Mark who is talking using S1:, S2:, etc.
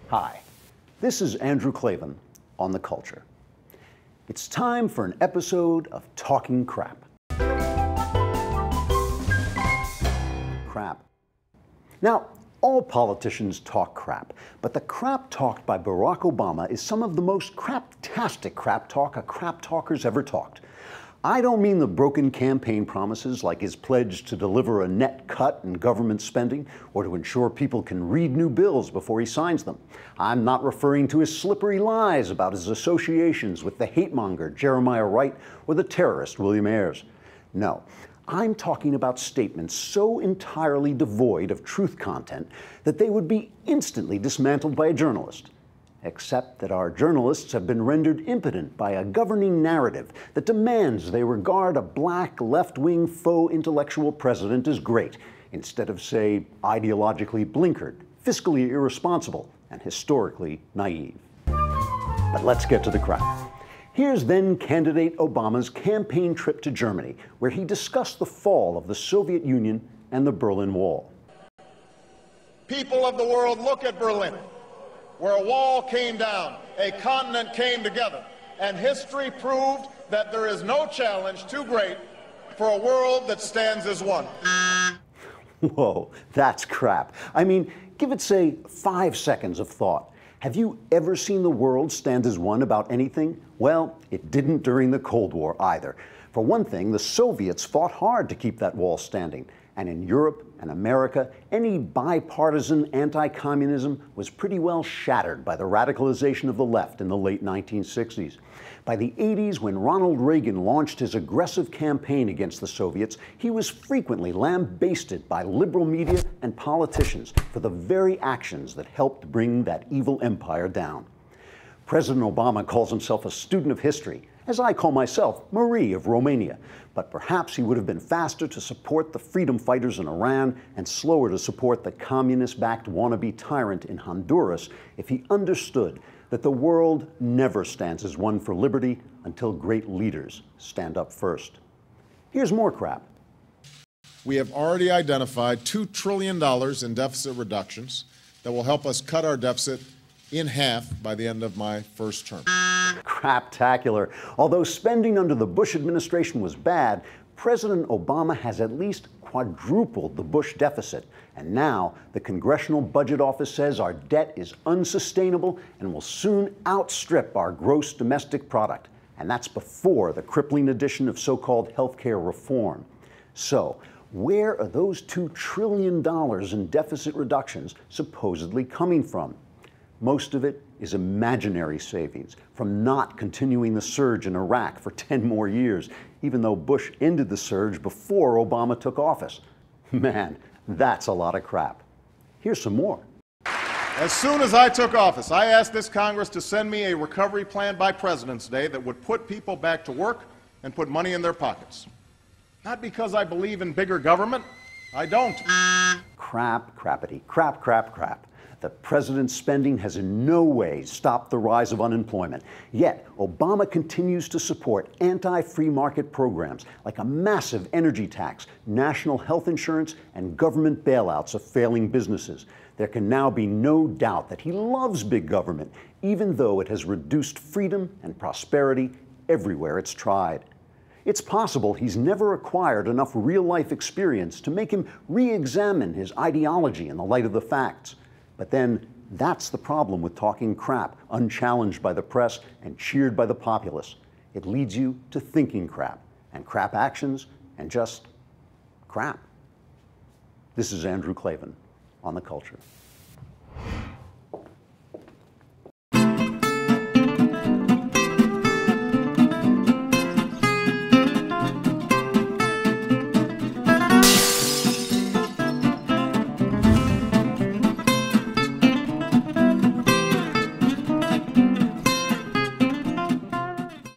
S1: Hi, this is Andrew Klavan on The Culture. It's time for an episode of Talking Crap. Crap. Now, all politicians talk crap, but the crap talked by Barack Obama is some of the most craptastic crap talk a crap talker's ever talked. I don't mean the broken campaign promises like his pledge to deliver a net cut in government spending or to ensure people can read new bills before he signs them. I'm not referring to his slippery lies about his associations with the hate-monger Jeremiah Wright or the terrorist William Ayers. No, I'm talking about statements so entirely devoid of truth content that they would be instantly dismantled by a journalist. Except that our journalists have been rendered impotent by a governing narrative that demands they regard a black, left-wing, faux intellectual president as great, instead of, say, ideologically blinkered, fiscally irresponsible, and historically naive. But let's get to the crap. Here's then-candidate Obama's campaign trip to Germany, where he discussed the fall of the Soviet Union and the Berlin Wall.
S2: People of the world, look at Berlin, where a wall came down, a continent came together, and history proved that there is no challenge too great for a world that stands as one.
S1: Whoa, that's crap. I mean, give it, say, 5 seconds of thought. Have you ever seen the world stand as one about anything? Well, it didn't during the Cold War either. For one thing, the Soviets fought hard to keep that wall standing. And in Europe and America, any bipartisan anti-communism was pretty well shattered by the radicalization of the left in the late 1960s. By the 80s, when Ronald Reagan launched his aggressive campaign against the Soviets, he was frequently lambasted by liberal media and politicians for the very actions that helped bring that evil empire down. President Obama calls himself a student of history, as I call myself Marie of Romania. But perhaps he would have been faster to support the freedom fighters in Iran and slower to support the communist-backed wannabe tyrant in Honduras if he understood that the world never stands as one for liberty until great leaders stand up first. Here's more crap.
S2: We have already identified $2 trillion in deficit reductions that will help us cut our deficit in half by the end of my first term.
S1: Craptacular. Although spending under the Bush administration was bad, President Obama has at least quadrupled the Bush deficit. And now the Congressional Budget Office says our debt is unsustainable and will soon outstrip our gross domestic product. And that's before the crippling addition of so-called healthcare reform. So, where are those $2 trillion in deficit reductions supposedly coming from? Most of it is imaginary savings from not continuing the surge in Iraq for 10 more years, even though Bush ended the surge before Obama took office. Man, that's a lot of crap. Here's some more.
S2: As soon as I took office, I asked this Congress to send me a recovery plan by President's Day that would put people back to work and put money in their pockets. Not because I believe in bigger government. I don't.
S1: Crap, crappity, crap, crap, crap. The president's spending has in no way stopped the rise of unemployment. Yet, Obama continues to support anti-free market programs like a massive energy tax, national health insurance, and government bailouts of failing businesses. There can now be no doubt that he loves big government, even though it has reduced freedom and prosperity everywhere it's tried. It's possible he's never acquired enough real-life experience to make him re-examine his ideology in the light of the facts. But then, that's the problem with talking crap, unchallenged by the press and cheered by the populace. It leads you to thinking crap, and crap actions, and just crap. This is Andrew Klavan on The Culture.